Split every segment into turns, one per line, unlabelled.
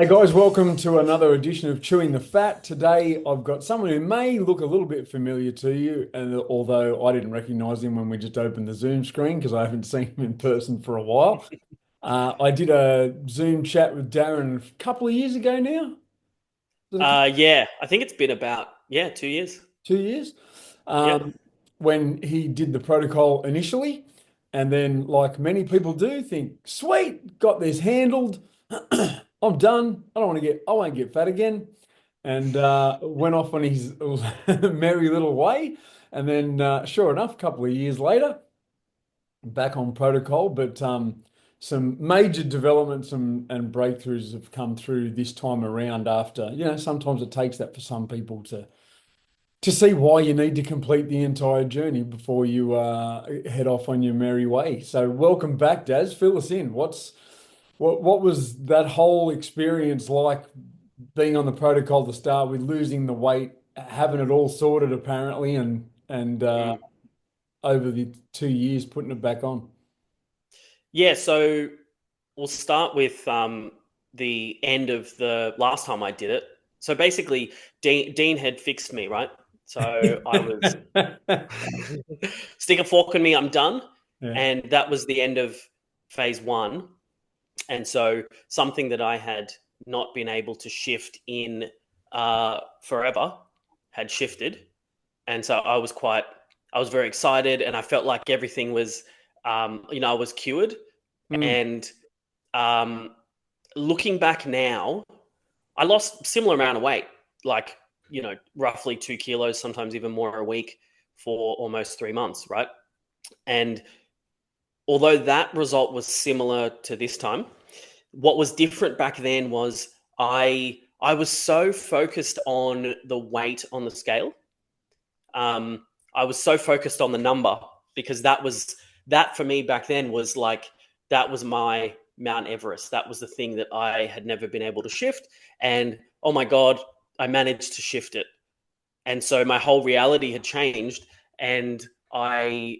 Hey guys, welcome to another edition of Chewing the Fat. Today I've got someone who may look a little bit familiar to you, and although I didn't recognize him when we just opened the Zoom screen because I haven't seen him in person for a while. I did a Zoom chat with Daren a couple of years ago now. Was it
Yeah, I think it's been about 2 years.
2 years?
Yep.
Um, when he did the protocol initially, and then, like many people do, think, sweet, got this handled. I'm done. I won't get fat again. And went off on his merry little way. And then, sure enough, a couple of years later, back on protocol. But some major developments and breakthroughs have come through this time around after, sometimes it takes that for some people to see why you need to complete the entire journey before you head off on your merry way. So welcome back, Daz. Fill us in. What was that whole experience like being on the protocol to start with, losing the weight, having it all sorted apparently, and
Mm.
over the 2 years putting it back on?
Yeah, so we'll start with the end of the last time I did it. So basically, Dean had fixed me, right? So I was stick a fork in me, I'm done.
Yeah.
And that was the end of phase one. And so something that I had not been able to shift in forever had shifted. And so I was very excited, and I felt like everything was, I was cured.
Mm.
And um, looking back now, I lost similar amount of weight, like, roughly 2 kilos, sometimes even more a week for almost 3 months, right? And although that result was similar to this time, what was different back then was I was so focused on the weight on the scale. I was so focused on the number because that for me back then was like that was my Mount Everest. That was the thing that I had never been able to shift, and oh my god, I managed to shift it. And so my whole reality had changed, and I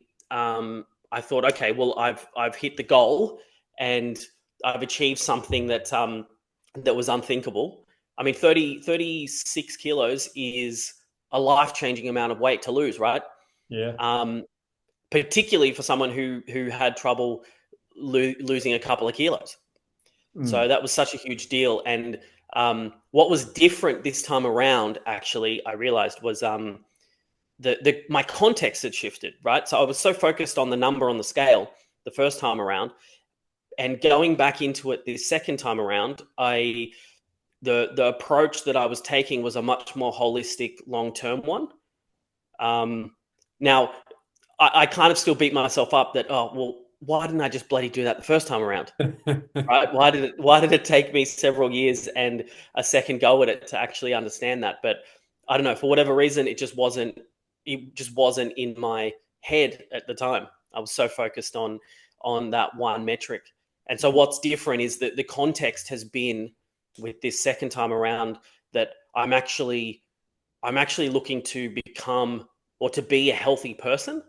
thought, okay, well, I've hit the goal, and I've achieved something that was unthinkable. I mean, 36 kilos is a life changing amount of weight to lose, right?
Yeah.
Um, Particularly for someone who had trouble losing a couple of kilos.
Mm.
So that was such a huge deal. And what was different this time around, actually, I realized was the my context had shifted, right? So I was so focused on the number on the scale the first time around, and going back into it this second time around, the approach that I was taking was a much more holistic, long term one. Now, I kind of still beat myself up that, oh well, why didn't I just bloody do that the first time around? Right? Why did it take me several years and a second go at it to actually understand that? But I don't know, for whatever reason, it just wasn't in my head at the time. I was so focused on that one metric. And so what's different is that the context has been with this second time around that I'm actually looking to become or to be a healthy person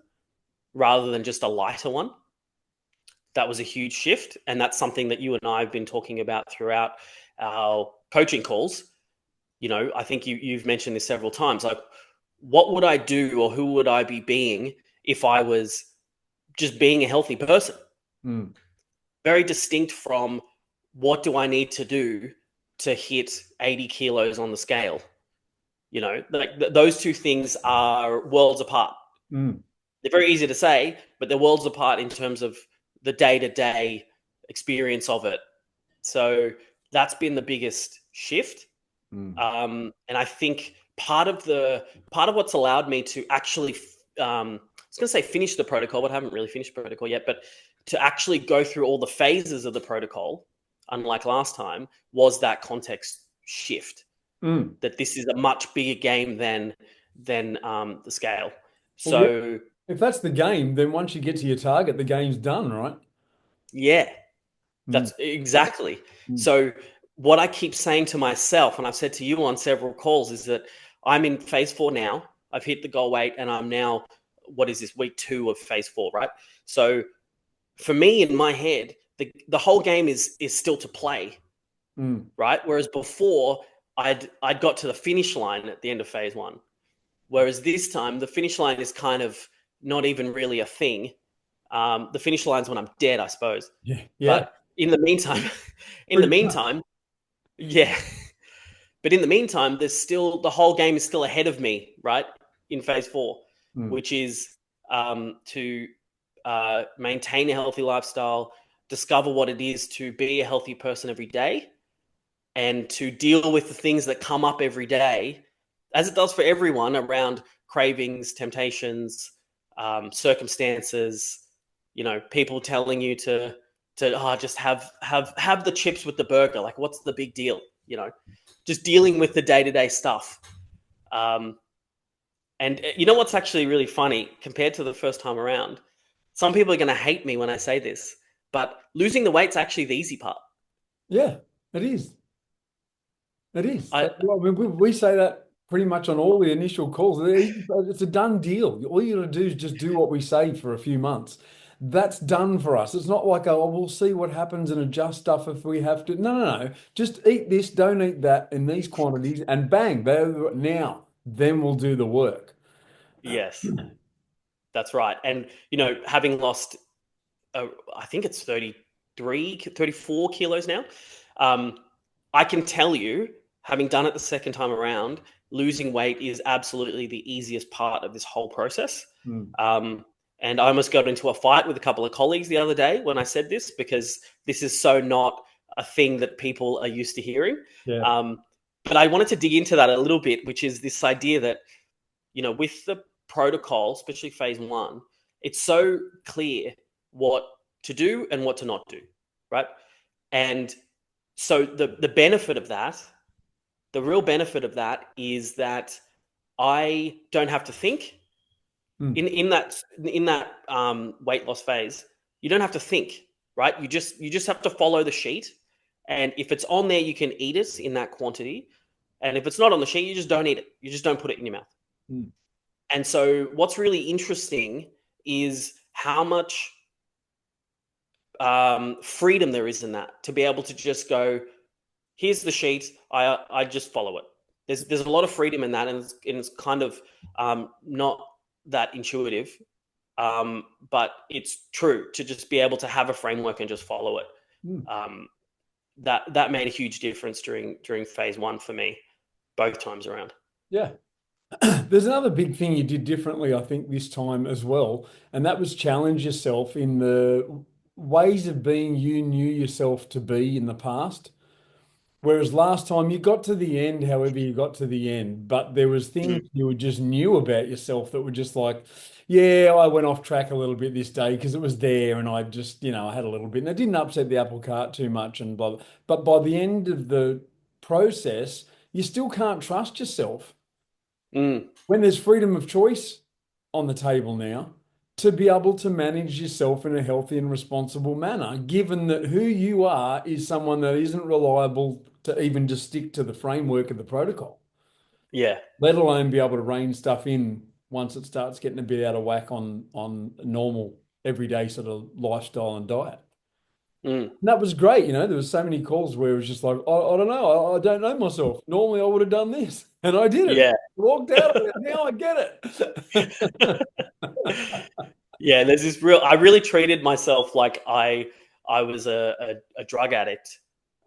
rather than just a lighter one. That was a huge shift. And that's something that you and I have been talking about throughout our coaching calls. I think you've mentioned this several times. Like, what would I do or who would I be being if I was just being a healthy person?
Mm.
Very distinct from what do I need to do to hit 80 kilos on the scale? Like those two things are worlds apart.
Mm.
They're very easy to say, but they're worlds apart in terms of the day to day experience of it. So that's been the biggest shift.
Mm.
And I think part of what's allowed me to actually, I was going to say finish the protocol, but I haven't really finished protocol yet. But to actually go through all the phases of the protocol, unlike last time, was that context shift.
Mm.
That this is a much bigger game than the scale.
Well, yeah,
So
if that's the game, then once you get to your target, the game's done, right?
yeah,
Mm.
that's exactly.
Mm.
So what I keep saying to myself, and I've said to you on several calls, is that I'm in phase four now. I've hit the goal weight, and I'm now, what is this, week 2 of phase four, right? So for me, in my head, the whole game is still to play.
Mm.
right? Whereas before I'd got to the finish line at the end of phase one. Whereas this time the finish line is kind of not even really a thing. The finish line's when I'm dead, I suppose.
Yeah. Yeah.
But in the meantime, in the
Pretty much.
meantime, yeah. But in the meantime, there's still the whole game is still ahead of me, right? In phase four,
Mm.
which is to maintain a healthy lifestyle, discover what it is to be a healthy person every day, and to deal with the things that come up every day, as it does for everyone around cravings, temptations, circumstances. You know, people telling you to just have the chips with the burger. Like, what's the big deal? You know, just dealing with the day to day stuff. Um, and you know what's actually really funny compared to the first time around? Some people are going to hate me when I say this, but losing the weight's actually the easy part.
Yeah, it is. It is.
I
Well, I mean, we say that pretty much on all the initial calls. It's a done deal. All you got to do is just do what we say for a few months. That's done for us. It's not like, oh, we'll see what happens and adjust stuff if we have to. No, no, no. Just eat this, don't eat that in these quantities, and bang, there now. Then we'll do the work.
yes, that's right. And you know, having lost I think it's 33, 34 kilos now. Um, I can tell you, having done it the second time around, losing weight is absolutely the easiest part of this whole process.
Mm.
Um, and I almost got into a fight with a couple of colleagues the other day when I said this, because this is so not a thing that people are used to hearing.
Yeah.
Um, but I wanted to dig into that a little bit, which is this idea that, you know, with the protocol, especially phase one, it's so clear what to do and what to not do, right? And so the benefit of that, the real benefit of that is that I don't have to think
Mm.
in that weight loss phase. You don't have to think, right? You just have to follow the sheet, and if it's on there, you can eat it in that quantity. And if it's not on the sheet, you just don't eat it. You just don't put it in your mouth.
Mm.
And so, what's really interesting is how much freedom there is in that to be able to just go, here's the sheet, I just follow it. There's a lot of freedom in that, and it's kind of not that intuitive, but it's true to just be able to have a framework and just follow it.
Mm.
Um, that made a huge difference during phase one for me, both times around.
Yeah. There's another big thing you did differently, I think, this time as well, and that was challenge yourself in the ways of being you knew yourself to be in the past. Whereas last time you got to the end, however you got to the end, but there was
Mm,
things you were just knew about yourself that were just like, yeah, I went off track a little bit this day because it was there and I just, I had a little bit and it didn't upset the apple cart too much and blah, blah. But by the end of the process, you still can't trust yourself
mm,
when there's freedom of choice on the table now to be able to manage yourself in a healthy and responsible manner, given that who you are is someone that isn't reliable to even just stick to the framework of the protocol,
yeah.
let alone be able to rein stuff in once it starts getting a bit out of whack on normal everyday sort of lifestyle and diet.
Mm,
And that was great. There was so many calls where it was just like, I don't know. I don't know myself. Normally I would have done this. And I did it.
yeah.
Walked out of it. Now I get it.
Yeah, there's this real. I really treated myself like I was a drug addict,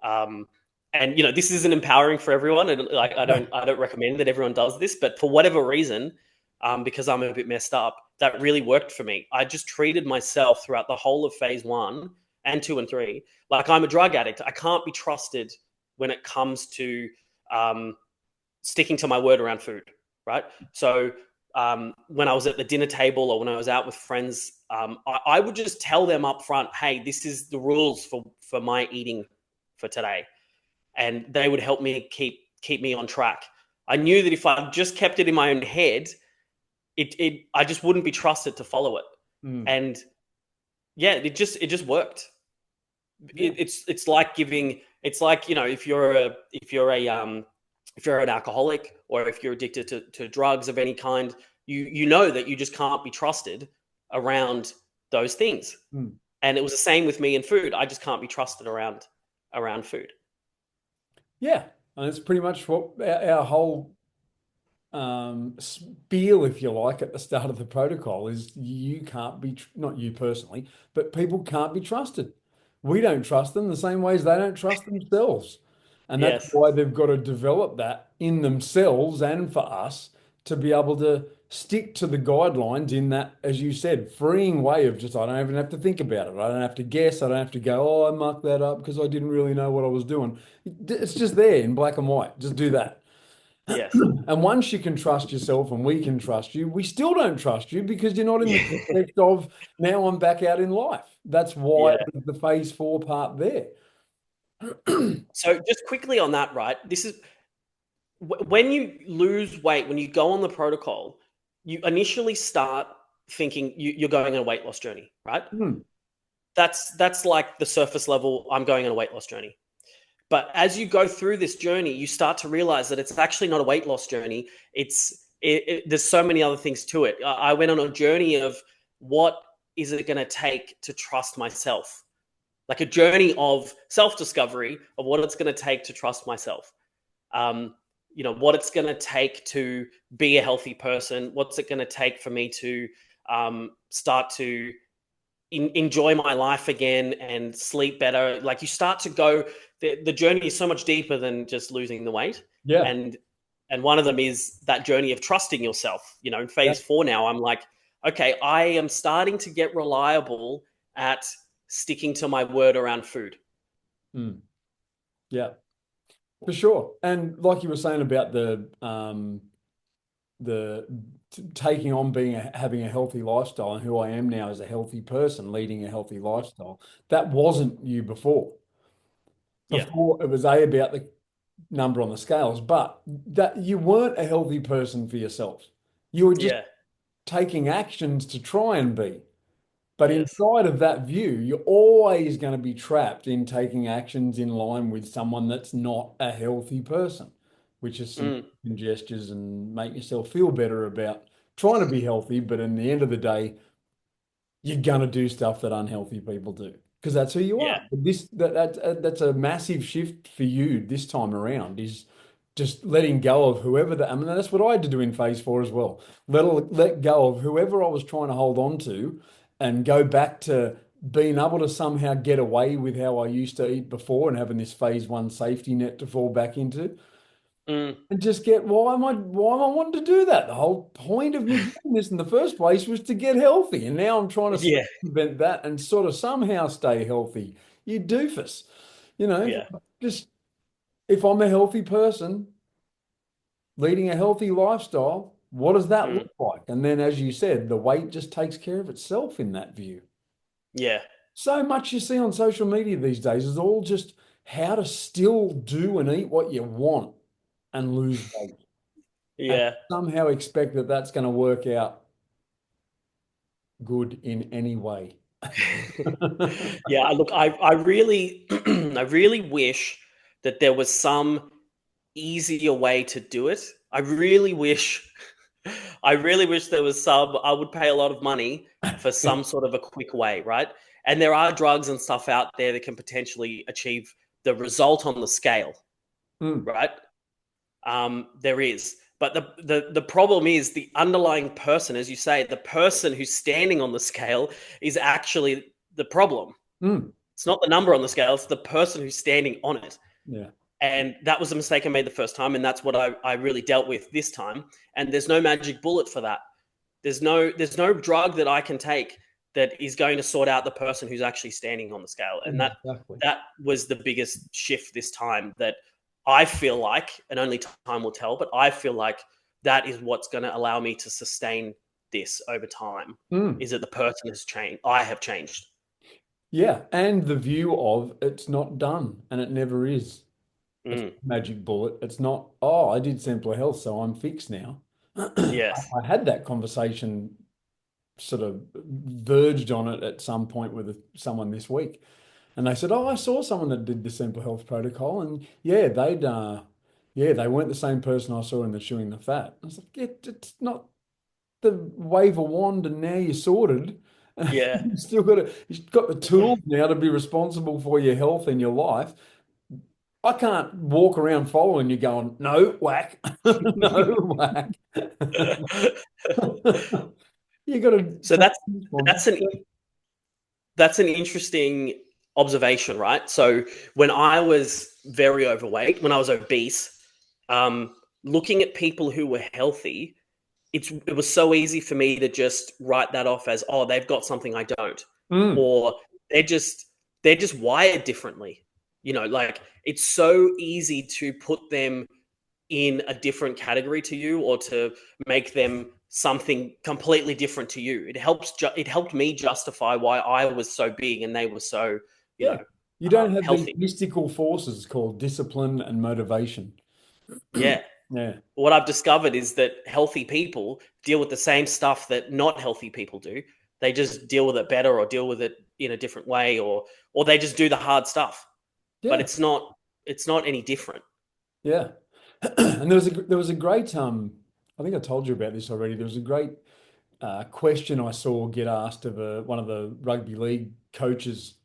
um, and you know this isn't empowering for everyone, and like I don't recommend that everyone does this, but for whatever reason, because I'm a bit messed up, that really worked for me. I just treated myself throughout the whole of phase one and two and three like I'm a drug addict. I can't be trusted when it comes to um, sticking to my word around food, right? So when I was at the dinner table or when I was out with friends, I would just tell them up front, hey, this is the rules for my eating for today. And they would help me keep me on track. I knew that if I just kept it in my own head, I just wouldn't be trusted to follow it.
Mm.
And yeah, it just worked.
Yeah.
It's like giving, it's like, you know, if you're an alcoholic or if you're addicted to drugs of any kind, you know that you just can't be trusted around those things.
Mm.
And it was the same with me and food. I just can't be trusted around food.
Yeah, and it's pretty much what our whole spiel, if you like, at the start of the protocol is you can't be, not you personally, but people can't be trusted. We don't trust them the same way as they don't trust themselves. And that's
Yes.
why they've got to develop that in themselves and for us to be able to stick to the guidelines in that, as you said, freeing way of just, I don't even have to think about it. I don't have to guess. I don't have to go, oh, I mucked that up because I didn't really know what I was doing. It's just there in black and white. Just do that.
Yes.
And once you can trust yourself and we can trust you, we still don't trust you because you're not in the
Yeah.
context of now I'm back out in life. That's why
Yeah.
the phase four part there.
So just quickly on that, right? This is when you lose weight, when you go on the protocol, you initially start thinking you're going on a weight loss journey, right?
Hmm.
That's like the surface level. I'm going on a weight loss journey. But as you go through this journey, you start to realize that it's actually not a weight loss journey. There's so many other things to it. I went on a journey of what is it going to take to trust myself, like a journey of self discovery of what it's going to take to trust myself. Um, what it's going to take to be a healthy person. What's it going to take for me to start to enjoy my life again and sleep better. Like you start to go, the journey is so much deeper than just losing the weight.
Yeah.
And one of them is that journey of trusting yourself. In
Yeah.
phase 4 now, I'm like, okay, I am starting to get reliable at sticking to my word around food.
Hmm. Yeah, for sure. And like you were saying about the taking on being having a healthy lifestyle and who I am now as a healthy person leading a healthy lifestyle, that wasn't you before.
Yeah.
Before it was about the number on the scales, but that you weren't a healthy person for yourself. You were just
Yeah.
taking actions to try and be. But
Yes.
inside of that view, you're always going to be trapped in taking actions in line with someone that's not a healthy person, which is some
Mm.
gestures and make yourself feel better about trying to be healthy. But in the end of the day, you're gonna do stuff that unhealthy people do because that's who you
Yeah.
are. That's a massive shift for you this time around. Is just letting go of whoever that. I mean, that's what I had to do in phase four as well. Let go of whoever I was trying to hold on to, and go back to being able to somehow get away with how I used to eat before and having this phase one safety net to fall back into.
Mm.
And just get why am I wanting to do that? The whole point of me doing this in the first place was to get healthy. And now I'm trying to
Yeah.
circumvent that and sort of somehow stay healthy. You doofus.
Yeah.
Just if I'm a healthy person leading a healthy lifestyle, what does that
Mm.
look like? And then, as you said, the weight just takes care of itself in that view.
Yeah.
So much you see on social media these days is all just how to still do and eat what you want and lose weight. And
Yeah.
somehow expect that that's going to work out good in any way.
Yeah, look, I really, I really wish that there was some easier way to do it. I really wish there was some, I would pay a lot of money for some sort of a quick way, right? And there are drugs and stuff out there that can potentially achieve the result on the scale,
Mm,
right? There is. But the problem is the underlying person, as you say, the person who's standing on the scale is actually the problem.
mm,
It's not the number on the scale, it's the person who's standing on it.
yeah.
And that was a mistake I made the first time, and that's what I really dealt with this time. And there's no magic bullet for that. There's no drug that I can take that is going to sort out the person who's actually standing on the scale. And
Exactly.
that was the biggest shift this time, that I feel like, and only time will tell, but I feel like that is what's going to allow me to sustain this over time,
Mm,
is that the person has changed. I have changed.
yeah. And the view of it's not done and it never is. It's
Mm,
magic bullet. It's not, oh, I did Simpler Health, so I'm fixed now.
yes.
I had that conversation sort of verged on it at some point with someone this week. And they said, "Oh, I saw someone that did the Simple Health Protocol, and yeah, they weren't the same person I saw in the chewing the fat." I was like, it's not the wave a wand and now you're sorted.
Yeah.
You've got the tools now to be responsible for your health and your life. I can't walk around following you going, no, whack, no, whack. You got to
So
take
that's an
responsibility.
that's an interesting observation, right? So when I was very overweight, when I was obese, looking at people who were healthy, it was so easy for me to just write that off as, oh, they've got something I don't,
Mm,
or they're just they're just wired differently. Like it's so easy to put them in a different category to you, or to make them something completely different to you. It helped me justify why I was so big and they were so, you
yeah.
know,
You don't have these
healthy.
mystical forces called discipline and motivation.
Yeah.
Yeah.
What I've discovered is that healthy people deal with the same stuff that not healthy people do. They just deal with it better, or deal with it in a different way, or they just do the hard stuff. But
Yeah.
it's not any different.
Yeah. And there was a great I think I told you about this already. There was a great question I saw get asked of one of the rugby league coaches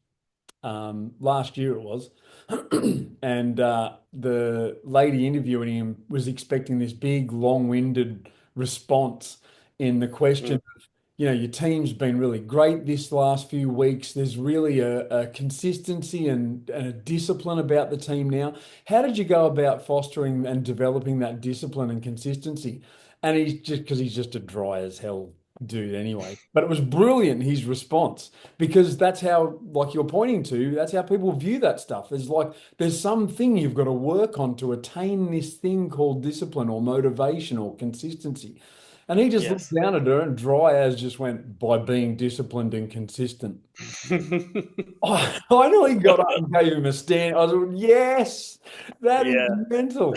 last year it was, and the lady interviewing him was expecting this big, long-winded response in the
Mm.
question. Your team's been really great this last few weeks. There's really a consistency and a discipline about the team now. How did you go about fostering and developing that discipline and consistency? And he's just a dry as hell dude anyway. But it was brilliant, his response, because that's how, like you're pointing to, that's how people view that stuff. There's something you've got to work on to attain this thing called discipline or motivation or consistency. And he just looked
Yes.
down at her and dry as just went, by being disciplined and consistent. I nearly got up and gave him a stand. I was like, yes, that is
Yeah.
mental.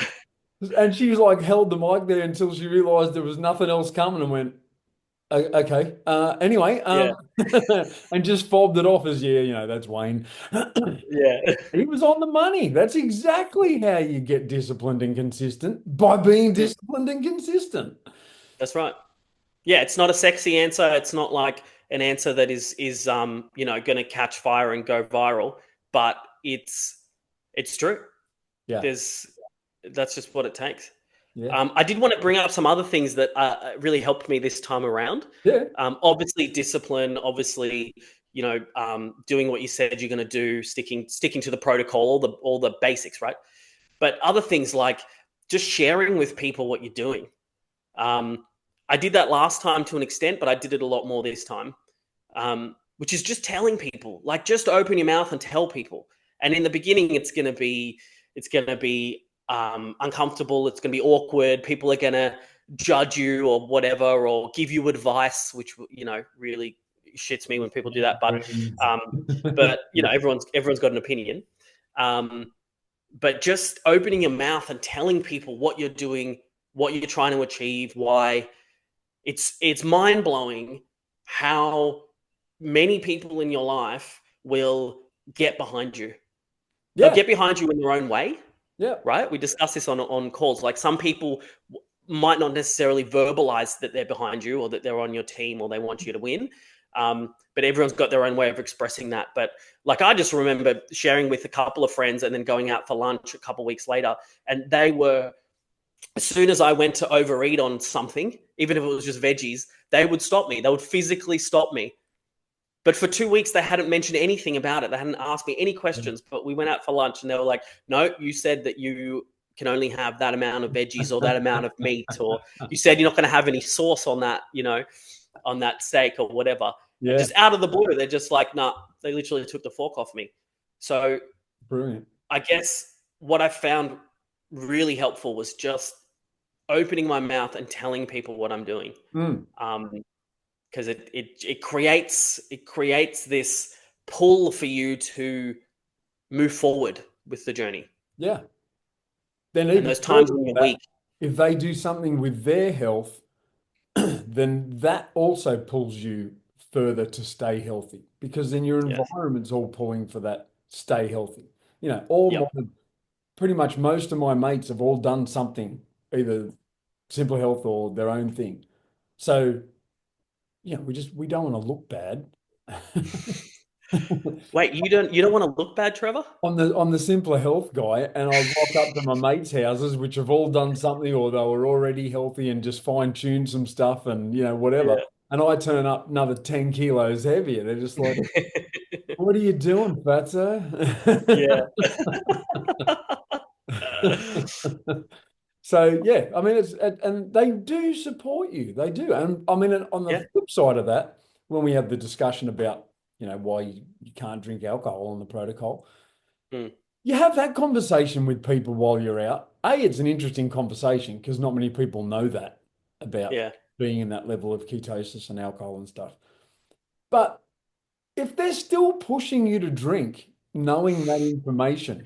And she was like, held the mic there until she realized there was nothing else coming and went, Okay. Anyway,
Yeah.
and just fobbed it off as, yeah, that's Wayne.
Yeah.
He was on the money. That's exactly how you get disciplined and consistent, by being
Mm,
disciplined and consistent.
that's right. Yeah, it's not a sexy answer. It's not like an answer that is going to catch fire and go viral, but it's true.
Yeah.
There's That's just what it takes.
Yeah.
I did want to bring up some other things that really helped me this time around.
Yeah.
Obviously, discipline. Obviously, doing what you said you're going to do, sticking to the protocol, all the basics, right? But other things like just sharing with people what you're doing. Um, I did that last time to an extent, but I did it a lot more this time. Which is just telling people, like, just open your mouth and tell people. And in the beginning, it's gonna be uncomfortable. It's gonna be awkward. People are gonna judge you or whatever, or give you advice, which really shits me when people do that. But
Friends.
um, but everyone's got an opinion. Um, but just opening your mouth and telling people what you're doing, what you're trying to achieve, why, it's mind blowing how many people in your life will get behind you. They'll
Yeah.
get behind you in their own way,
Yeah.
right? We discussed this on calls. Like, some people might not necessarily verbalize that they're behind you, or that they're on your team, or they want you to win. But everyone's got their own way of expressing that. But like, I just remember sharing with a couple of friends and then going out for lunch a couple of weeks later, and they were, as soon as I went to overeat on something, even if it was just veggies, they would stop me. They would physically stop me. But for 2 weeks, they hadn't mentioned anything about it. They hadn't asked me any questions. But we went out for lunch, and they were like, "No, you said that you can only have that amount of veggies, or that amount of meat, or you said you're not going to have any sauce on that, on that steak or whatever." And
Yeah.
just out of the blue, they're just like, "Nah." They literally took the fork off me. So
Brilliant.
I guess what I found really helpful was just opening my mouth and telling people what I'm doing,
Mm.
because it creates this pull for you to move forward with the journey.
Yeah. Then
And
even
those
further
times when
than
you're
that,
weak,
if they do something with their health, then that also pulls you further to stay healthy, because then your
yes,
environment's all pulling for that stay healthy. All
yep,
pretty much most of my mates have all done something, either Simple Health or their own thing. So, we don't want to look bad.
Wait, you don't want to look bad, Trevor?
I'm the simpler health guy, and I rock up to my mates' houses, which have all done something, or they were already healthy and just fine-tuned some stuff, and whatever.
Yeah.
And I turn up another 10 kilos heavier. They're just like, "What are you doing, fatso?"
Yeah.
So yeah, I mean, and they do support you. They do, and I mean, on the
Yeah.
flip side of that, when we have the discussion about why you can't drink alcohol on the protocol.
Mm.
You have that conversation with people while you're out. It's an interesting conversation because not many people know that about
Yeah.
being in that level of ketosis and alcohol and stuff. But if they're still pushing you to drink, knowing that information,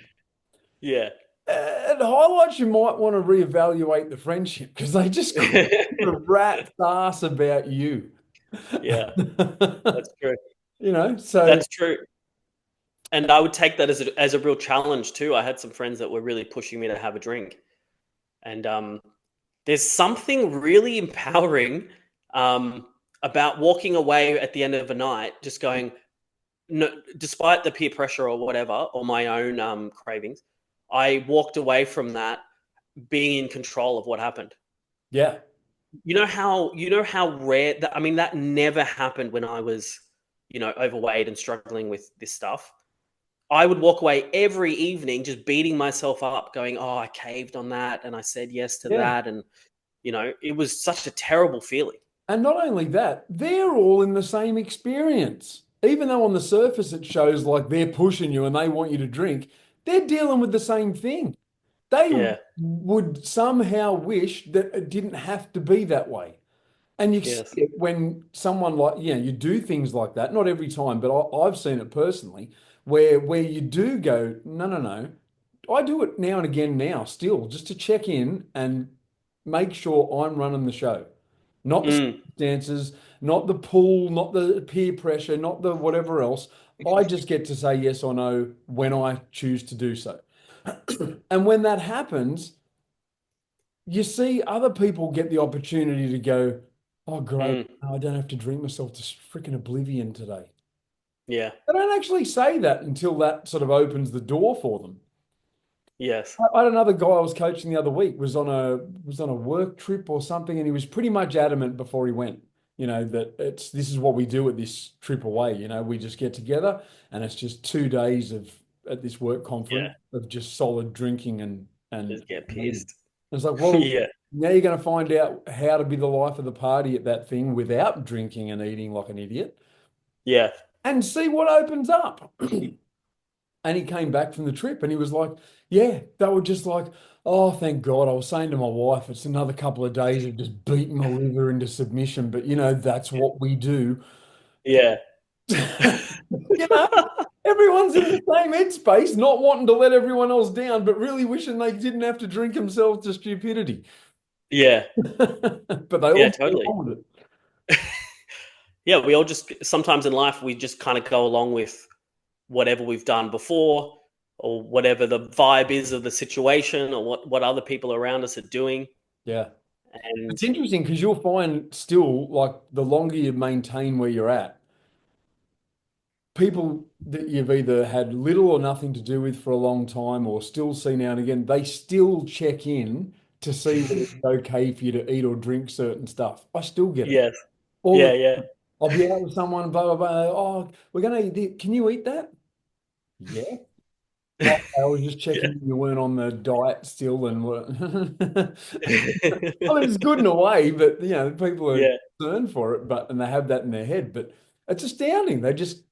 Yeah.
it highlights you might want to reevaluate the friendship because they just couldn't give a rat's ass about you.
Yeah. That's true.
So
That's true. And I would take that as a real challenge too. I had some friends that were really pushing me to have a drink, and there's something really empowering um, about walking away at the end of a night, just going, no, despite the peer pressure or whatever, or my own cravings, I walked away from that being in control of what happened.
yeah,
You know how rare that, I mean, that never happened when I was, overweight and struggling with this stuff. I would walk away every evening just beating myself up, going, "Oh, I caved on that and I said yes to
yeah.
that." And, it was such a terrible feeling.
And not only that, they're all in the same experience. Even though on the surface it shows like they're pushing you and they want you to drink, they're dealing with the same thing. They
Yeah.
would somehow wish that it didn't have to be that way. And you see
Yes.
it when someone like, you do things like that, not every time, but I've seen it personally, where you do go, no, no, no. I do it now and again now, still, just to check in and make sure I'm running the show. Not the
Mm.
circumstances, not the pull, not the peer pressure, not the whatever else. I just get to say yes or no when I choose to do so. And when that happens, you see other people get the opportunity to go, oh, great,
Mm.
I don't have to drink myself to freaking oblivion today.
Yeah.
They don't actually say that until that sort of opens the door for them.
Yes.
I had another guy I was coaching the other week was on a work trip or something, and he was pretty much adamant before he went, that this is what we do at this trip away. We just get together and it's just 2 days of at this work
Yeah.
conference of just solid drinking and
Just get
eating.
pissed.
It's like, well,
Yeah.
now you're going to find out how to be the life of the party at that thing without drinking and eating like an idiot
Yeah.
and see what opens up. And he came back from the trip and he was like, yeah, they were just like, oh, thank God. I was saying to my wife, it's another couple of days of just beating my liver into submission. But, that's what we do.
Yeah.
You know, everyone's in the same headspace, not wanting to let everyone else down, but really wishing they didn't have to drink themselves to stupidity.
Yeah.
But they all
Yeah,
get
totally.
along with it.
Yeah, we all just sometimes in life we just kind of go along with whatever we've done before or whatever the vibe is of the situation or what other people around us are doing.
Yeah.
And
It's interesting because you'll find still like the longer you maintain where you're at, people that you've either had little or nothing to do with for a long time or still see now and again, they still check in to see whether it's okay for you to eat or drink certain stuff. I still get it.
yes.
All
Yeah,
the
yeah.
I'll be out with someone, blah, blah, blah. Oh, we're gonna eat Can you eat that? Yeah. Oh, I was just
Yeah.
checking you weren't on the diet still and were
Yeah.
I mean, it's good in a way, but people are
Yeah.
concerned for it, and they have that in their head. But it's astounding. They just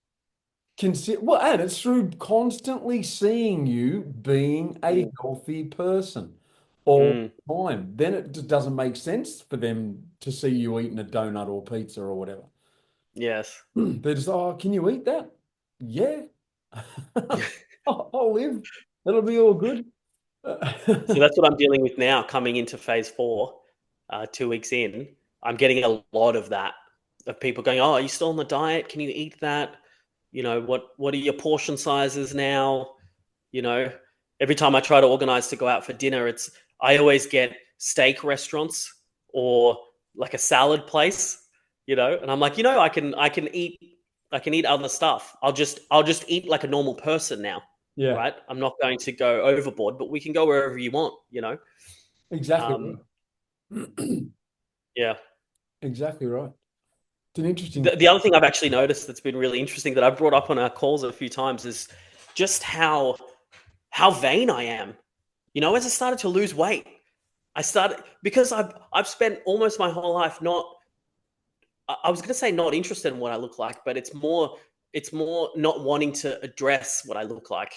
consider and it's through constantly seeing you being a
Mm,
healthy person all
mm,
the time. Then it just doesn't make sense for them to see you eating a donut or pizza or whatever.
yes.
They're just, oh, can you eat that? Yeah. I'll live. It'll be all good.
So that's what I'm dealing with now coming into phase 4, 2 weeks in. I'm getting a lot of that, of people going, "Oh, are you still on the diet? Can you eat that? What are your portion sizes now?" You know, every time I try to organize to go out for dinner, I always get steak restaurants or like a salad place, and I'm like, I can eat I can eat other stuff. I'll just eat like a normal person now,
Yeah,
right? I'm not going to go overboard, but we can go wherever you want, you know?
exactly
Um,
right.
yeah.
Exactly right. It's an interesting.
The other thing I've actually noticed that's been really interesting that I've brought up on our calls a few times is just how vain I am. You know, as I started to lose weight, I started because I've spent almost my whole life not. I was going to say not interested in what I look like, but it's more not wanting to address what I look like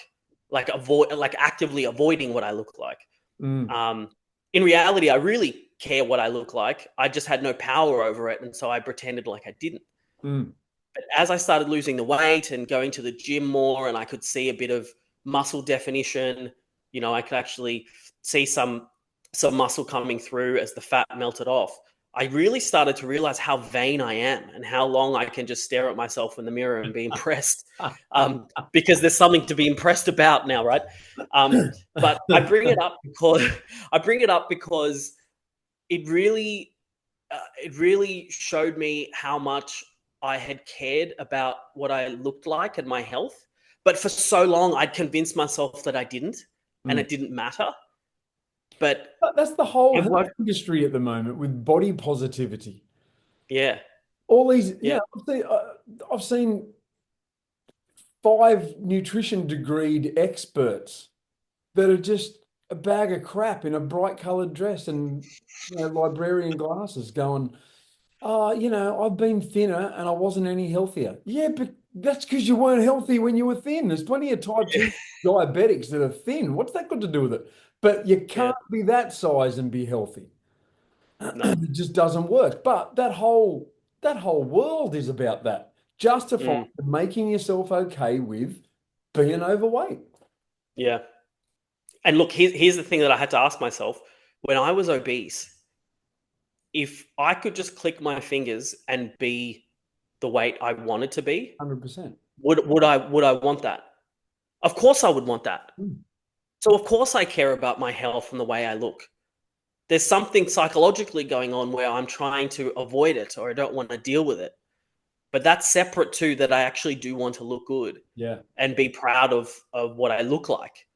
actively avoiding what I look like.
Mm,
Um, in reality, I really care what I look like. I just had no power over it, and so I pretended like I didn't.
mm,
But as I started losing the weight and going to the gym more, and I could see a bit of muscle definition, you know, I could actually see some muscle coming through as the fat melted off. I really started to realize how vain I am and how long I can just stare at myself in the mirror and be impressed, because there's something to be impressed about now, right? Um, but I bring it up because I bring it up because it really it really showed me how much I had cared about what I looked like and my health. But for so long, I'd convinced myself that I didn't, and
mm.
it didn't matter. But
But that's the whole
it
health
was,
industry at the moment with body positivity.
yeah,
All these,
yeah,
I've seen five nutrition degreed experts that are just a bag of crap in a bright colored dress and librarian glasses going, oh, I've been thinner and I wasn't any healthier. Yeah, but that's because you weren't healthy when you were thin. There's plenty of type 2 diabetics that are thin. What's that got to do with it? But you
yeah,
can't be that size and be healthy.
no,
It just doesn't work. But that whole world is about that. Justifying
mm,
making yourself okay with being overweight.
yeah. And look, here's the thing that I had to ask myself when I was obese: if I could just click my fingers and be the weight I wanted to be,
100%.
would I want that? Of course, I would want that.
Mm.
So of course, I care about my health and the way I look. There's something psychologically going on where I'm trying to avoid it or I don't want to deal with it. But that's separate to that I actually do want to look good
Yeah.
and be proud of what I look like.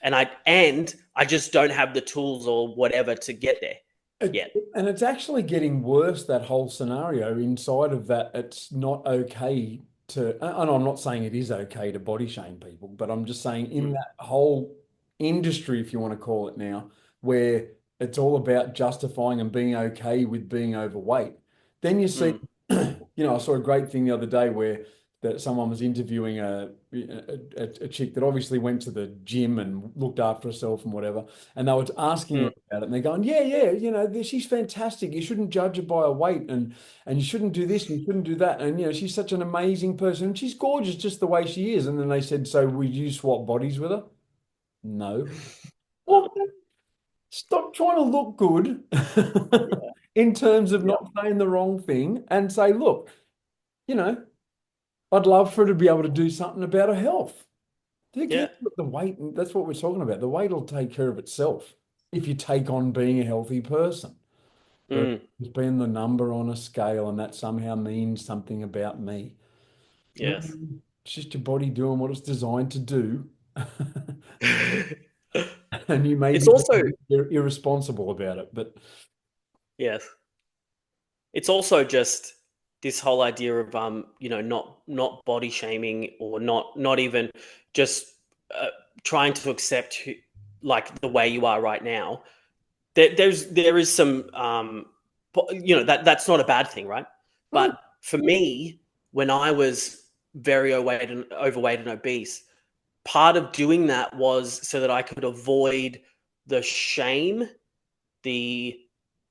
And I just don't have the tools or whatever to get there
It,
yet.
and it's actually getting worse, that whole scenario inside of that. It's not okay to, and I'm not saying it is okay to body shame people, but I'm just saying in
Mm,
that whole industry, if you want to call it now, where it's all about justifying and being okay with being overweight, then you see,
mm,
I saw a great thing the other day where that someone was interviewing a chick that obviously went to the gym and looked after herself and whatever. And they were asking her
mm,
about it, and they're going, "Yeah, yeah, she's fantastic. You shouldn't judge her by her weight, and you shouldn't do this and you shouldn't do that. And she's such an amazing person, and she's gorgeous just the way she is." And then they said, "So would you swap bodies with her?" No.
no,
Well, then stop trying to look good in terms of
yeah,
not saying the wrong thing, and say, "Look, you know, I'd love for her to be able to do something about her health." Who cares
yeah,
about the weight? That's what we're talking about. The weight will take care of itself if you take on being a healthy person. Versus
mm,
being the number on a scale and that somehow means something about me.
yes.
It's just your body doing what it's designed to do. And you may
It's
be
also
irresponsible about it. But
yes. It's also just this whole idea of not body shaming or not even just uh, trying to accept like the way you are right now. There is some that's not a bad thing, right?
mm,
But for me, when I was very overweight and obese, part of doing that was so that I could avoid the shame, the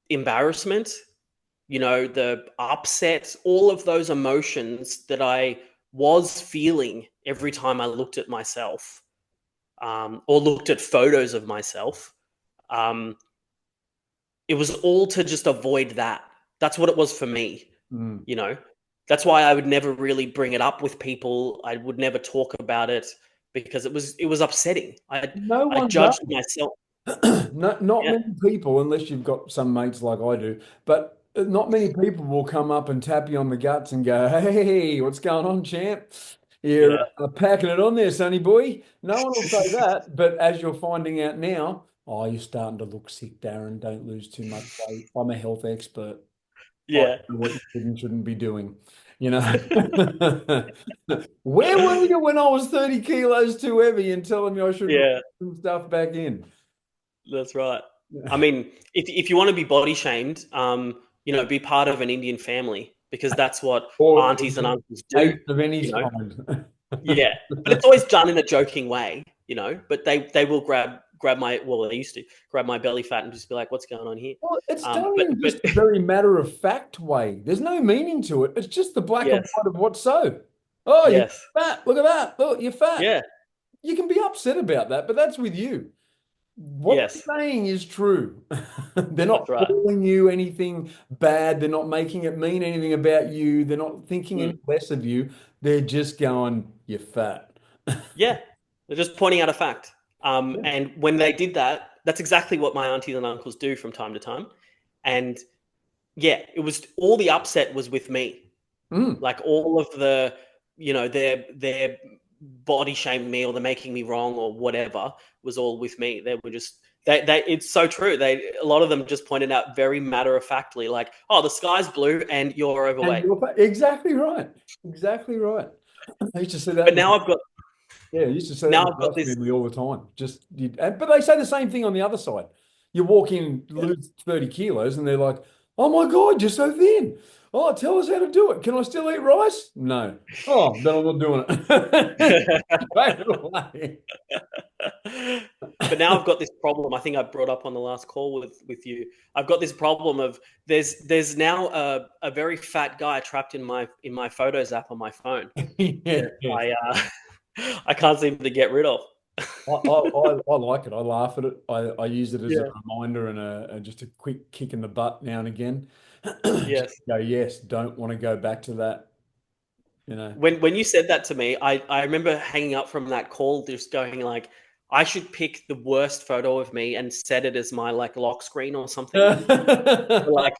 embarrassment, the upset, all of those emotions that I was feeling every time I looked at myself, or looked at photos of myself. Um, it was all to just avoid that. That's what it was for me,
mm.
you know. That's why I would never really bring it up with people. I would never talk about it because it was upsetting. I
No
I
one
judged
does.
myself.
Not
Yeah.
many people, unless you've got some mates like I do. But not many people will come up and tap you on the guts and go, "Hey, what's going on, champ? You're
Yeah.
packing it on there, sonny boy." No one will say that. But as you're finding out now, oh, you're starting to look sick, Darren. Don't lose too much weight. I'm a health expert. I
Yeah.
know what you should and shouldn't be doing. You know, where were you when I was 30 kilos too heavy and telling me I should put
Yeah.
some stuff back in?
That's right. I mean, if you want to be body shamed, be part of an Indian family because that's what
Or
aunties and
just
uncles do.
hate of any
You know,
kind.
yeah, but it's always done in a joking way. But they will grab my they used to grab my belly fat and just be like, "What's going on here?"
Well, it's done
But
in just a very matter of fact way. There's no meaning to it. It's just the black and
yes,
white of what's so. Oh, you're
yes,
fat. Look at that. Look, you're fat.
yeah,
You can be upset about that, but that's with you. What
yes,
they're saying is true. They're not
that's right.
calling you anything bad. They're not making it mean anything about you. They're not thinking
Mm.
any less of you. They're just going, you're fat.
Yeah, they're just pointing out a fact. And when they did that, that's exactly what my aunties and uncles do from time to time. And yeah, it was all the upset was with me.
Mm.
Like all of the, their body shaming me or they're making me wrong or whatever was all with me. They were just they it's so true. A lot of them just pointed out very matter of factly, like, oh, the sky's blue and you're
And
overweight.
you're fat. Exactly right. Exactly right. I used to say that
But
in
now I've got
Yeah, you used to say that
now
in
I've got
class
this.
family all the time. But they say the same thing on the other side. You walk in, lose 30 kilos, and they're like, "Oh my God, you're so thin. Oh, tell us how to do it. Can I still eat rice?" No. Oh, then I'm not doing it. Straight away.
But now I've got this problem. I think I brought up on the last call with you. I've got this problem of there's now a very fat guy trapped in my Photos app on my phone that
Yes.
I can't seem to get rid of.
I like it. I laugh at it. I use it as a
Yeah.
reminder and just a quick kick in the butt now and again. Just
Yes.
go, yes, don't want to go back to that, you know.
When you said that to me, I remember hanging up from that call, just going like, I should pick the worst photo of me and set it as my like lock screen or something. Like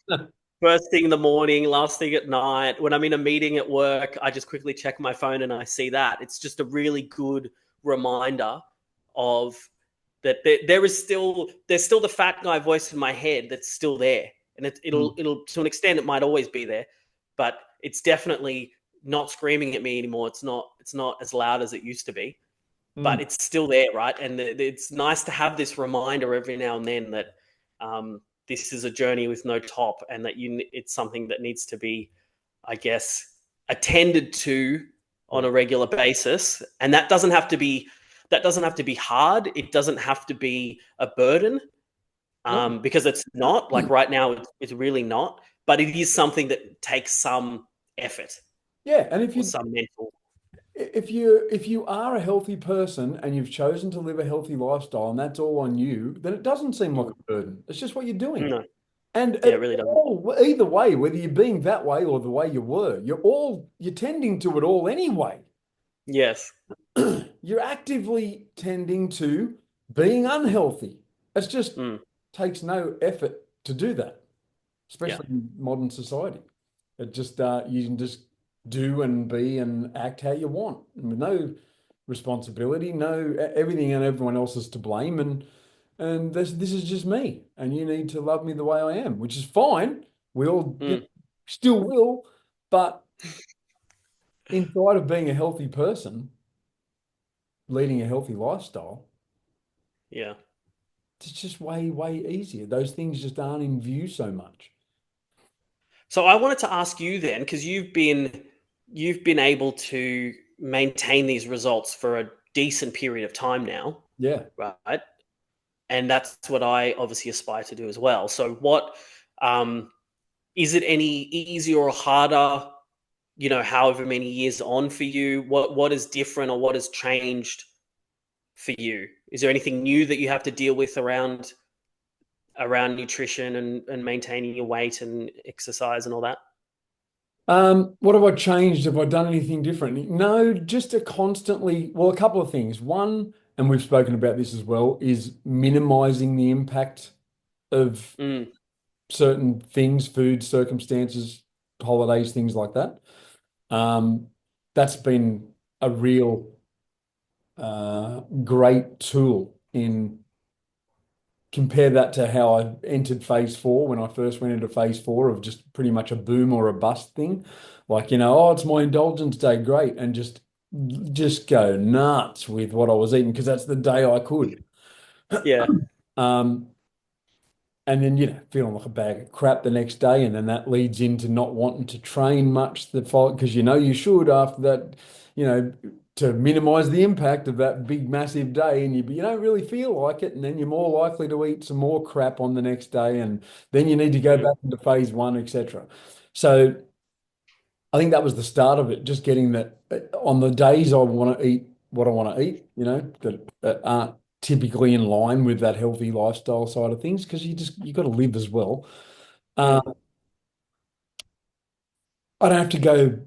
first thing in the morning, last thing at night. When I'm in a meeting at work, I just quickly check my phone and I see that. It's just a really good reminder of that there's still the fat guy voice in my head that's still there. And it'll to an extent it might always be there, but it's definitely not screaming at me anymore. It's not as loud as it used to be,
Mm.
but it's still there, right? And it's nice to have this reminder every now and then that this is a journey with no top, and that it's something that needs to be, I guess, attended to on
Yeah.
a regular basis. And that doesn't have to be hard. It doesn't have to be a burden,
No.
because it's not like right now. It's really not, but it is something that takes some effort
Yeah, and
or some mental.
if you are a healthy person and you've chosen to live a healthy lifestyle and that's all on you, then it doesn't seem like
Mm.
a burden. It's just what you're doing.
No,
And
yeah, it
it
really doesn't.
all either way, whether you're being that way or the way you were, you're tending to it all anyway.
Yes.
You're actively tending to being unhealthy. It just
Mm.
takes no effort to do that,
Yeah.
especially in modern society. It just you can just do and be and act how you want with no responsibility, no everything and everyone else is to blame, and this is just me, and you need to love me the way I am, which is fine. We all
Mm.
still will, but inside of being a healthy person, leading a healthy lifestyle,
Yeah.
it's just way easier. Those things just aren't in view so much.
So I wanted to ask you then, because you've been able to maintain these results for a decent period of time now,
Yeah.
right? And that's what I obviously aspire to do as well. So what um, is it any easier or harder? However many years on for you, what is different or what has changed for you? Is there anything new that you have to deal with around nutrition and maintaining your weight and exercise and all that?
What have I changed? Have I done anything different? No, just a constantly, well, a couple of things. One, and we've spoken about this as well, is minimizing the impact of
Mm,
certain things, food, circumstances, holidays, things like that. Um, that's been a real great tool in compare that to how I entered phase four when I first went into phase four of just pretty much a boom or a bust thing. Like, oh, it's my indulgence day, great. And just go nuts with what I was eating because that's the day I could.
Yeah.
Um, and then, feeling like a bag of crap the next day. And then that leads into not wanting to train much the following because you should after that, you know, to minimize the impact of that big, massive day. And you don't really feel like it. And then you're more likely to eat some more crap on the next day. And then you need to go
Mm.
back into phase one, etc. So I think that was the start of it, just getting that on the days I want to eat what I want to eat, that aren't typically in line with that healthy lifestyle side of things, because you got to live as well. Uh,
Mm.
I don't have to go,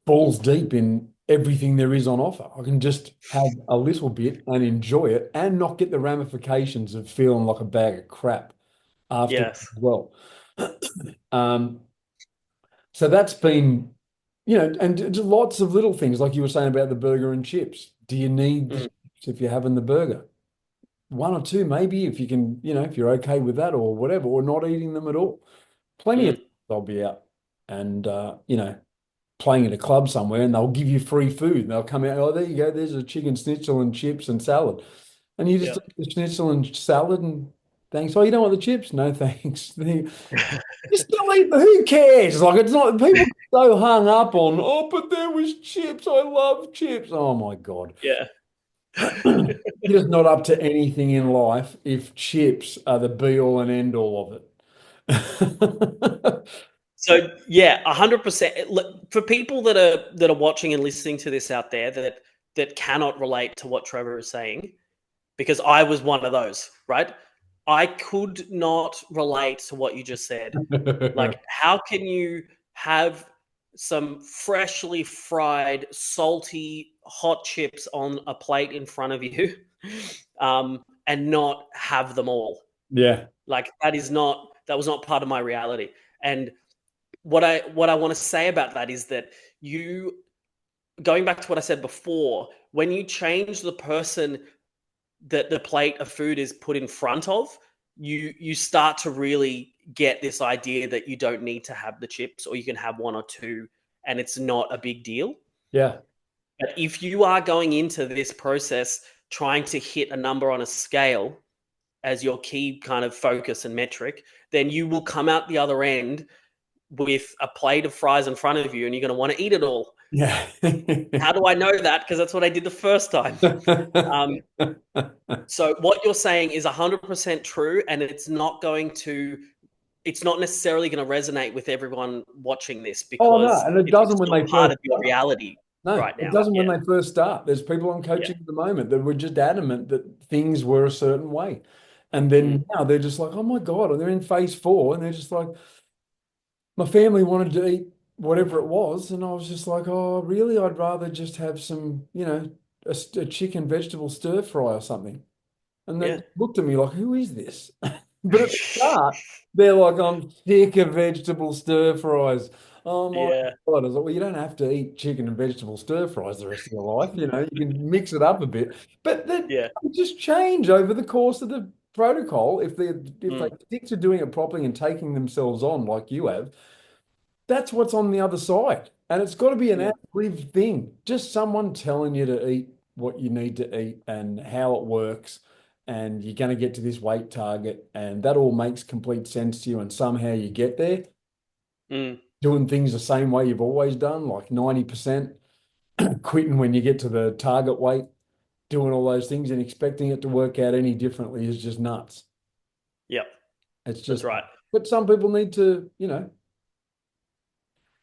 balls deep in everything there is on offer. I can just have a little bit and enjoy it and not get the ramifications of feeling like a bag of crap after
Yes.
as well. Um, So that's been, and just lots of little things like you were saying about the burger and chips. Do you need the
Mm.
chips if you're having the burger? One or two, maybe, if you can, if you're okay with that or whatever, or not eating them at all. Plenty of
Mm.
times I'll be out and, playing at a club somewhere and they'll give you free food. They'll come out, oh, there you go, there's a chicken schnitzel and chips and salad. And you just
Yeah.
eat the schnitzel and salad and thanks. Oh, you don't want the chips? No, thanks. You still eat, who cares? Like, it's not, people get so hung up on, oh, but there was chips. I love chips. Oh my God.
Yeah.
You're just not up to anything in life if chips are the be all and end all of it.
So yeah, 100%. For people that are watching and listening to this out there that cannot relate to what Trevor is saying, because I was one of those, right? I could not relate to what you just said. Like, how can you have some freshly fried, salty, hot chips on a plate in front of you, and not have them all?
Yeah.
Like, that was not part of my reality. And what I want to say about that is that you going back to what I said before, when you change the person that the plate of food is put in front of, you start to really get this idea that you don't need to have the chips, or you can have one or two and it's not a big deal.
Yeah.
But if you are going into this process trying to hit a number on a scale as your key kind of focus and metric, then you will come out the other end with a plate of fries in front of you and you're going to want to eat it all.
Yeah.
How do I know that? Because that's what I did the first time. Um, so what you're saying is 100% true, and it's not necessarily going to resonate with everyone watching this
Oh no,
because
and it
it's
doesn't
just
when
not
they
part
first
of your
start.
reality
No,
right
it
now.
doesn't
Yeah,
when they first start. There's people I'm
yeah,
coaching at the moment that were just adamant that things were a certain way. And
mm,
then now they're just like, oh my God, and they're in phase four and they're just like, my family wanted to eat whatever it was. And I was just like, oh, really? I'd rather just have some, a chicken vegetable stir fry or something. And they
yeah,
looked at me like, who is this? But at the start, they're like, I'm sick of vegetable stir fries. Oh my
yeah,
God. I was like, well, you don't have to eat chicken and vegetable stir fries the rest of your life. You can mix it up a bit. But then
yeah,
just change over the course of the protocol. If they
mm,
stick to doing it properly and taking themselves on like you have, that's what's on the other side. And it's got to be an
mm,
ad-lib thing. Just someone telling you to eat what you need to eat and how it works. And you're going to get to this weight target. And that all makes complete sense to you. And somehow you get there
mm,
doing things the same way you've always done, like 90%, quitting when you get to the target weight, doing all those things and expecting it to work out any differently is just nuts.
yep,
It's
that's
just,
right.
but some people need to,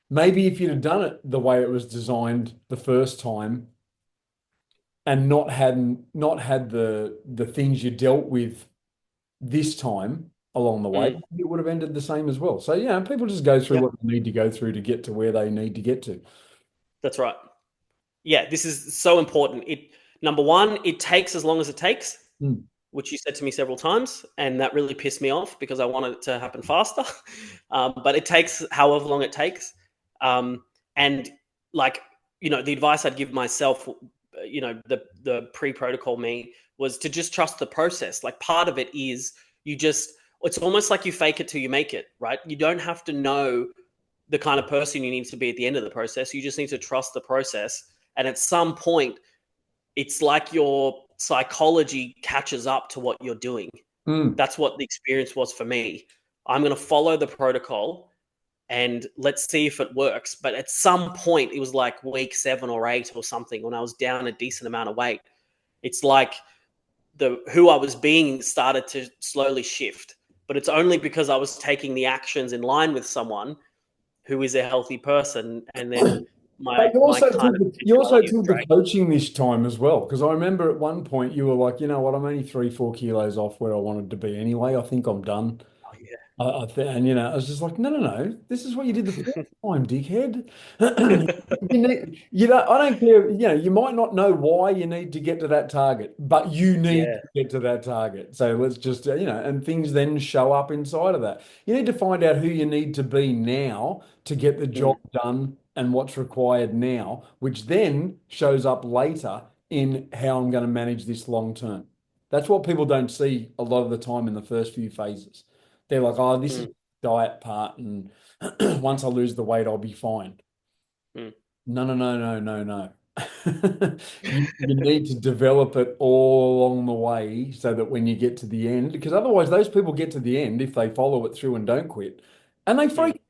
maybe if you'd have done it the way it was designed the first time and not had the things you dealt with this time along the way,
Mm,
it would have ended the same as well. So yeah, people just go through
yep,
what they need to go through to get to where they need to get to.
that's right. Yeah, this is so important. Number one, it takes as long as it takes.
Mm.
which you said to me several times, and that really pissed me off because I wanted it to happen faster. But it takes however long it takes. And like, the advice I'd give myself, the pre-protocol me was to just trust the process. Like part of it is it's almost like you fake it till you make it, right? You don't have to know the kind of person you need to be at the end of the process. You just need to trust the process. And at some point, it's like your psychology catches up to what you're doing.
Mm.
That's what the experience was for me. I'm going to follow the protocol and let's see if it works. But at some point, it was like week 7 or 8 or something when I was down a decent amount of weight. It's like who I was being started to slowly shift. But it's only because I was taking the actions in line with someone who is a healthy person, and then my
But
my kind of
you also
spirituality was
took the
great.
coaching this time as well, because I remember at one point you were like, you know what, I'm only 3, 4 kilos off where I wanted to be anyway. I think I'm done.
Oh
And I was just like, no, no, no. This is what you did the first time, dickhead. I don't care. You might not know why you need to get to that target, but you need
yeah,
to get to that target. So let's just, and things then show up inside of that. You need to find out who you need to be now to get the job
mm,
done and what's required now, which then shows up later in how I'm going to manage this long term. That's what people don't see a lot of the time in the first few phases. They're like, oh, this is
mm,
diet part, and once I lose the weight, I'll be fine.
mm,
No, no, no, no, no, no. You need to develop it all along the way so that when you get to the end, because otherwise those people get to the end if they follow it through and don't quit, and they
mm,
freak.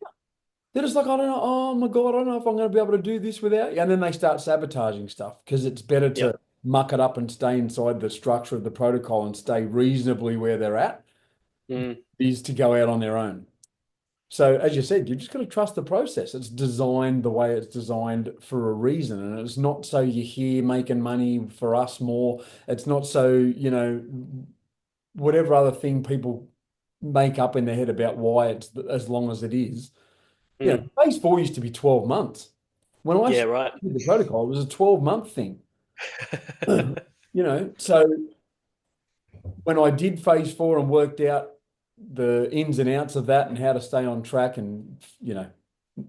They're just like, I don't know. Oh my God, I don't know if I'm going to be able to do this without you. And then they start sabotaging stuff because it's better
yep,
to muck it up and stay inside the structure of the protocol and stay reasonably where they're at,
mm,
is to go out on their own. So as you said, you just got to trust the process. It's designed the way it's designed for a reason. And it's not so you're here making money for us more. It's not so, whatever other thing people make up in their head about why it's as long as it is.
mm,
Phase 4 used to be 12 months. When I
yeah,
started
right.
the protocol, it was a 12-month thing. So when I did phase 4 and worked out the ins and outs of that and how to stay on track and,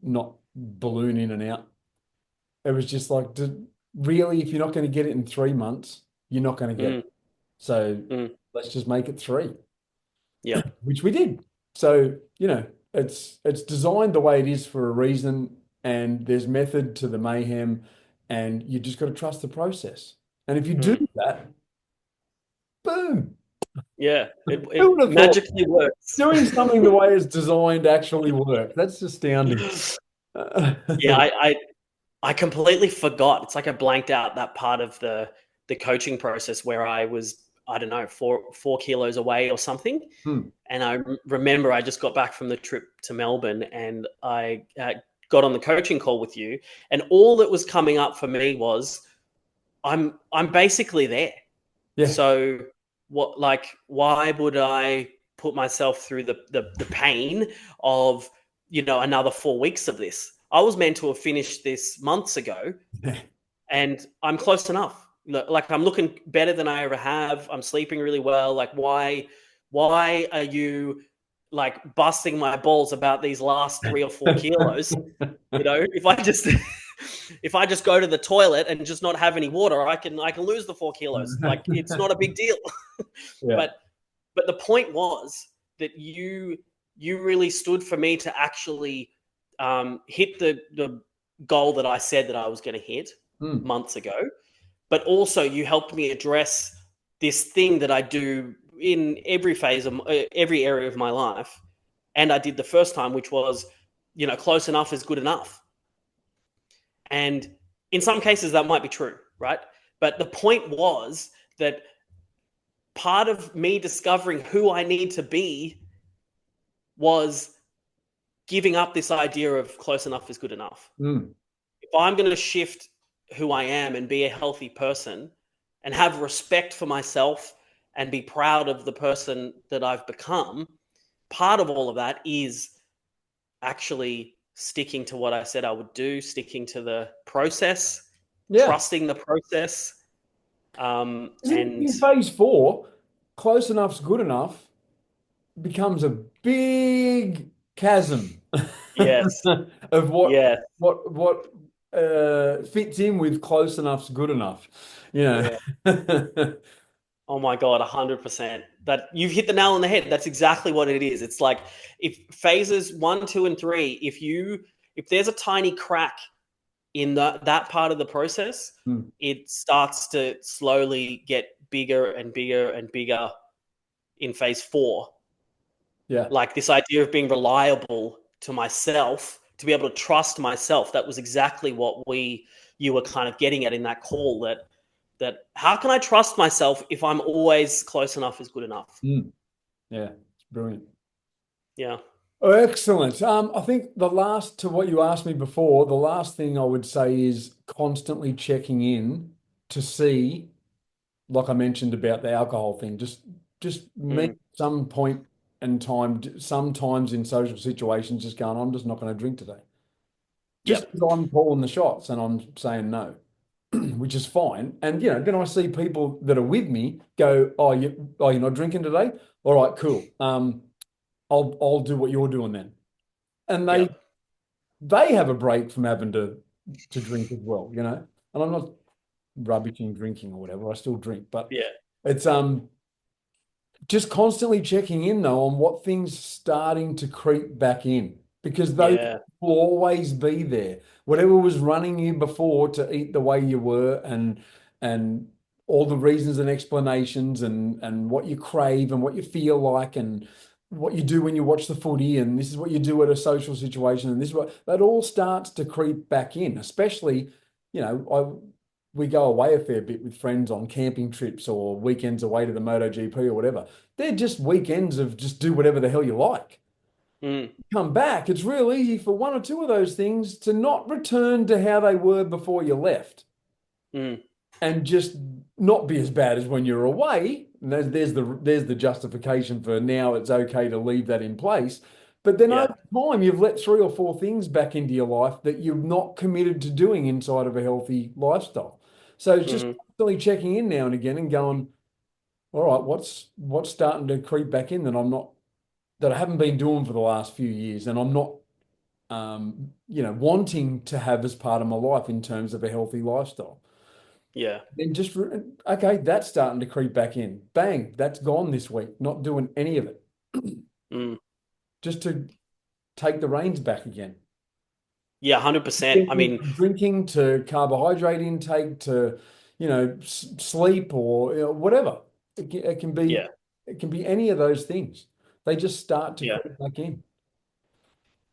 not balloon in and out, it was just like, really, if you're not going to get it in 3 months, you're not going to get
mm,
it. So
mm,
let's just make it 3,
yep,
which we did. So, it's designed the way it is for a reason, and there's method to the mayhem, and you just got to trust the process. And if you do
mm,
that, boom.
yeah. It
Who would have thought
magically works.
doing something the way it's designed actually works? That's astounding.
Yeah, I completely forgot. It's like I blanked out that part of the coaching process where I was, I don't know, 4 kilos away or something.
Hmm.
And I remember I just got back from the trip to Melbourne, and I got on the coaching call with you, and all that was coming up for me was I'm basically there.
Yeah.
So what, like, why would I put myself through the pain of, another 4 weeks of this? I was meant to have finished this months ago, and I'm close enough. Like, I'm looking better than I ever have. I'm sleeping really well. Like, why are you like busting my balls about these last 3 or 4 kilos? If I just if I just go to the toilet and just not have any water, I can lose the 4 kilos. Like, it's not a big deal.
Yeah.
but but the point was that you really stood for me to actually hit the goal that I said that I was going to hit
Hmm.
months ago. But also, you helped me address this thing that I do in every phase of every area of my life, and I did the first time, which was, close enough is good enough. And in some cases, that might be true, right? But the point was that part of me discovering who I need to be was giving up this idea of close enough is good enough.
Hmm.
If I'm going to shift who I am and be a healthy person and have respect for myself and be proud of the person that I've become, part of all of that is actually sticking to what I said I would do, sticking to the process,
Yeah.
trusting the process.
In,
And
in phase 4, close enough's good enough becomes a big chasm
Yes.
of
Yeah.
what fits in with close enough's good enough, you know.
Yeah. Oh my God, 100%. That you've hit the nail on the head. That's exactly what it is. It's like if phases one, two, and three, if there's a tiny crack in that part of the process,
Mm,
it starts to slowly get bigger and bigger and bigger in phase four.
yeah.
Like this idea of being reliable to myself, to be able to trust myself. That was exactly what you were kind of getting at in that call. That how can I trust myself if I'm always close enough is good enough?
Mm, yeah. It's brilliant.
Yeah.
Oh, excellent. I think the last to what you asked me before, the last thing I would say is constantly checking in to see, like I mentioned about the alcohol thing, just me
Mm.
at some point in time, sometimes in social situations, just going, I'm just not going to drink today. Just
Yep.
because I'm calling the shots and I'm saying no, which is fine. And then I see people that are with me go, you're not drinking today? All right, cool. I'll do what you're doing then. And they
Yep.
they have a break from having to drink as well, And I'm not rubbishing drinking or whatever. I still drink, but
Yeah.
it's just constantly checking in though on what things starting to creep back in because those
Yeah.
will always be there. Whatever was running you before to eat the way you were and all the reasons and explanations and what you crave and what you feel like and what you do when you watch the footy and this is what you do at a social situation and this is what that all starts to creep back in, especially, we go away a fair bit with friends on camping trips or weekends away to the MotoGP or whatever. They're just weekends of just do whatever the hell you like.
Mm.
Come back, it's real easy for one or two of those things to not return to how they were before you left
Mm.
and just not be as bad as when you're away. And there's the justification for now it's okay to leave that in place. But then
Yeah.
over time, you've let three or four things back into your life that you're not committed to doing inside of a healthy lifestyle. So it's just
Mm.
constantly checking in now and again and going, all right, what's starting to creep back in that I haven't been doing for the last few years, and I'm not wanting to have as part of my life in terms of a healthy lifestyle.
Yeah.
Then okay, that's starting to creep back in. Bang, that's gone this week. Not doing any of it.
Mm.
Just to take the reins back again.
Yeah. 100%. I
Anything
mean,
from drinking to carbohydrate intake to, sleep or whatever. It can be
yeah.
it can be any of those things. They just start to
Yeah.
creep back in.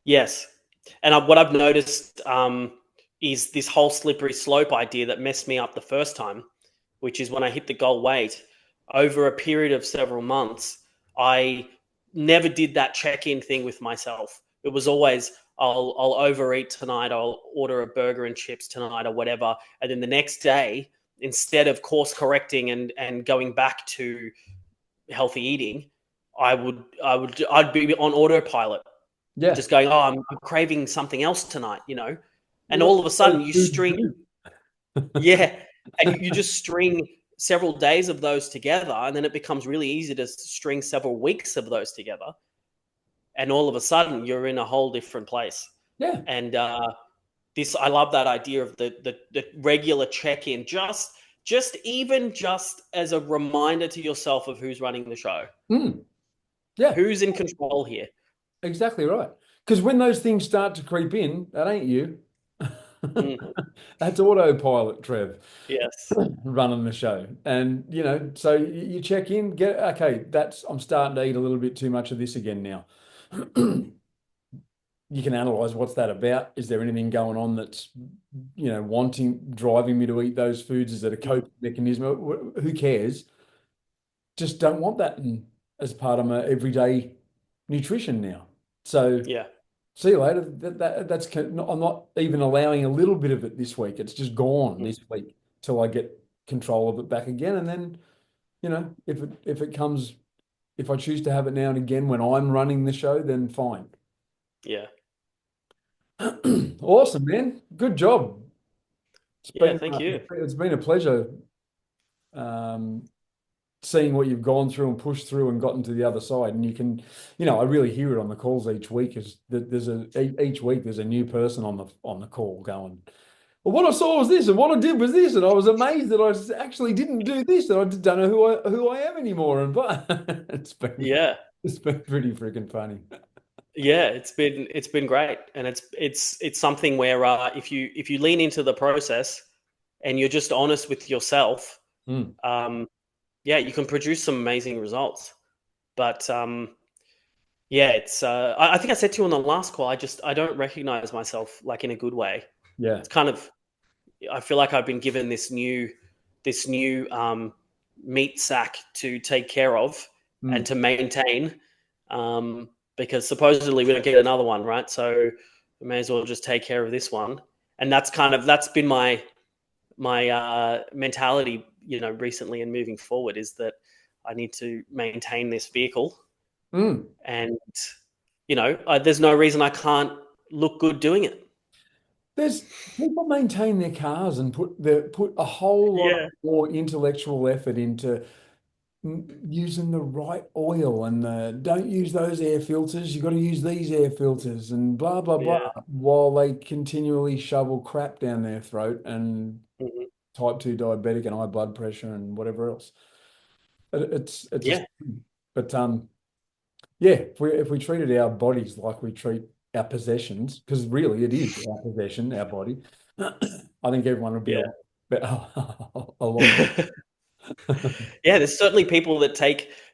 Yes. And what I've noticed is this whole slippery slope idea that messed me up the first time, which is when I hit the goal weight over a period of several months, I never did that check-in thing with myself. It was always I'll overeat tonight, I'll order a burger and chips tonight or whatever, and then the next day, instead of course correcting and going back to healthy eating, I'd be on autopilot
Yeah.
just going, oh, I'm craving something else tonight. And
What
all of a
those
sudden you
foods
string,
do.
yeah, and you just string several days of those together, and then it becomes really easy to string several weeks of those together, and all of a sudden you're in a whole different place.
Yeah.
And I love that idea of the regular check in, just as a reminder to yourself of who's running the show,
Mm, yeah.
who's in control here.
Exactly right. Because when those things start to creep in, that ain't you.
Mm,
That's autopilot, Trev,
yes.
running the show. And so you check in, okay, I'm starting to eat a little bit too much of this again now. You can analyze what's that about. Is there anything going on that's, driving me to eat those foods? Is it a
Mm,
coping mechanism? Who cares? Just don't want that as part of my everyday nutrition now. So
yeah.
see you later. I'm not even allowing a little bit of it this week. It's just gone
Mm,
this week till I get control of it back again. And then, if it comes, if I choose to have it now and again when I'm running the show, then fine.
yeah.
Awesome, man. Good job. It's
Yeah,
been
thank
uh,
you.
it's been a pleasure. Um, seeing what you've gone through and pushed through and gotten to the other side. And you can, I really hear it on the calls each week is that each week there's a new person on the call going, well, what I saw was this, and what I did was this, and I was amazed that I actually didn't do this, and I just don't know who I am anymore. And but
Yeah.
it's been pretty freaking funny.
Yeah, it's been great, and it's something where if you lean into the process and you're just honest with yourself,
Mm,
yeah, you can produce some amazing results. But yeah, it's I think I said to you on the last call, I don't recognize myself like in a good way.
yeah.
It's kind of I feel like I've been given this new meat sack to take care of and
Mm,
to maintain, because supposedly we don't get another one, right? So we may as well just take care of this one. And that's been my mentality, recently and moving forward, is that I need to maintain this vehicle,
mm.
and there's no reason I can't look good doing it.
There's people maintain their cars and put a whole lot
Yeah,
more intellectual effort into using the right oil and don't use those air filters. You've got to use these air filters and blah blah blah.
yeah.
While they continually shovel crap down their throat and
Mhm.
type 2 diabetic and high blood pressure and whatever else. It's a
Yeah,
but yeah, if we treated our bodies like we treat our possessions, because really it is our possession, our body, I think everyone would be a
yeah.
lot better, a lot better.
Yeah, there's certainly people that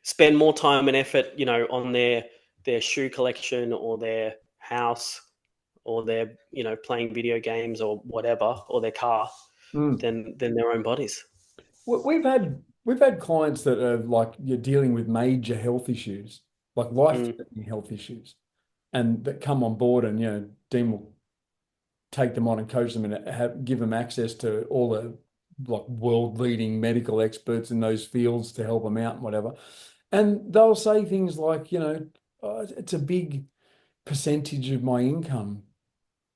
spend more time and effort, on their shoe collection or their house or their, playing video games or whatever, or their car,
Mm.
than their own bodies.
We've had clients that are like you're dealing with major health issues, like
Mm,
life-threatening health issues, and that come on board, and Dean will take them on and coach them and give them access to all the like world-leading medical experts in those fields to help them out and whatever. And they'll say things like, "Oh, it's a big percentage of my income.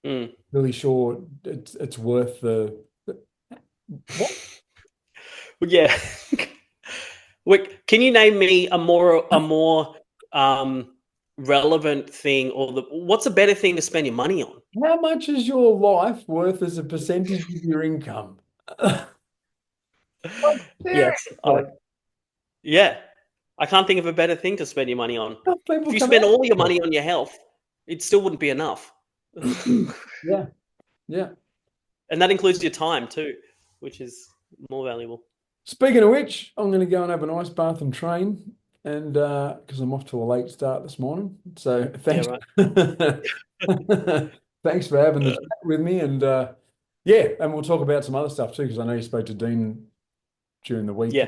mm.
Really sure it's worth what?"
Well, yeah. Wait, can you name me a more um, relevant thing, or what's a better thing to spend your money on?
How much is your life worth as a percentage of your income?
Yes,
Seriously,
yeah. I can't think of a better thing to spend your money on. If
people
you
come
spend
out.
all your money on your health, it still wouldn't be enough.
Yeah, yeah.
And that includes your time too, which is more valuable.
Speaking of which, I'm going to go and have an ice bath and train, and because I'm off to a late start this morning. So
Yeah,
thanks,
right.
thanks for having the chat with me, and yeah, and we'll talk about some other stuff too, because I know you spoke to Dean during the week
Yeah.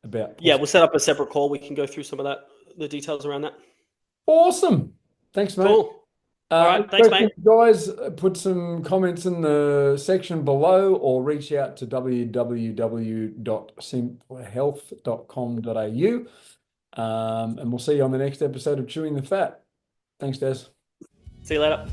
about
Yeah,
possible.
we'll set up a separate call. We can go through some of the details around that.
Awesome. Thanks, mate.
Cool. All right.
Any
Thanks, mate.
questions, guys? Put some comments in the section below or reach out to www.simplerhealth.com.au. And we'll see you on the next episode of Chewing the Fat. Thanks, Des.
See you later.